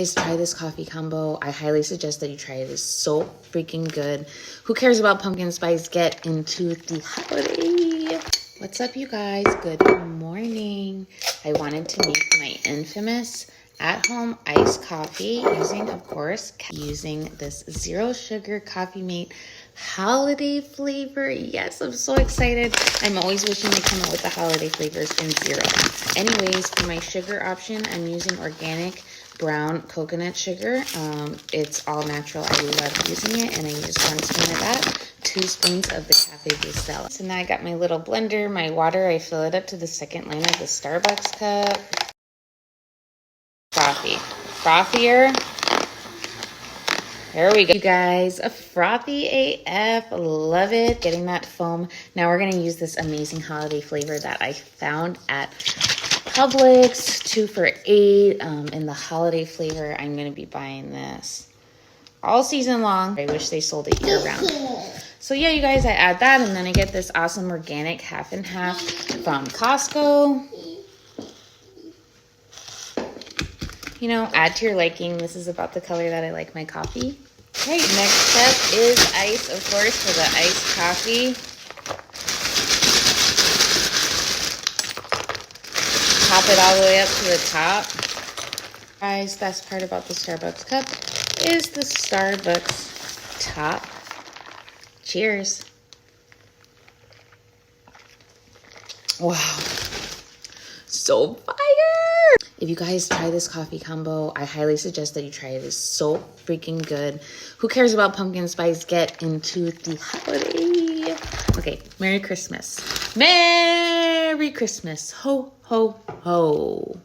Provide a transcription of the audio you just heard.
Guys, try this coffee combo. I highly suggest that you try it. It's so freaking good. Who cares about pumpkin spice? Get into the holiday. What's up, you guys? Good morning. I wanted to make my infamous at-home iced coffee using, of course, this zero sugar Coffee Mate holiday flavor. Yes, I'm so excited. I'm always wishing they come out with the holiday flavors in zero. Anyways, for my sugar option, I'm using organic brown coconut sugar. It's all natural. I love using it, and I use 1 spoon of that, 2 spoons of the cafe bustelo. So now I got my little blender, my water. I fill it up to the second line of the Starbucks cup. Coffee, frothier. There we go, you guys. A frothy AF, love it. Getting that foam. Now we're gonna use this amazing holiday flavor that I found at Publix, 2 for $8. In the holiday flavor, I'm gonna be buying this all season long. I wish they sold it year round. So yeah, you guys, I add that, and then I get this awesome organic half and half from Costco. You know, add to your liking. This is about the color that I like my coffee. Okay, next step is ice, of course, for the iced coffee. Pop it all the way up to the top. Guys, best part about the Starbucks cup is the Starbucks top. Cheers. Wow. So fire. If you guys try this coffee combo, I highly suggest that you try it. It's so freaking good. Who cares about pumpkin spice? Get into the holiday. Okay, Merry Christmas. Merry Christmas. Ho, ho, ho.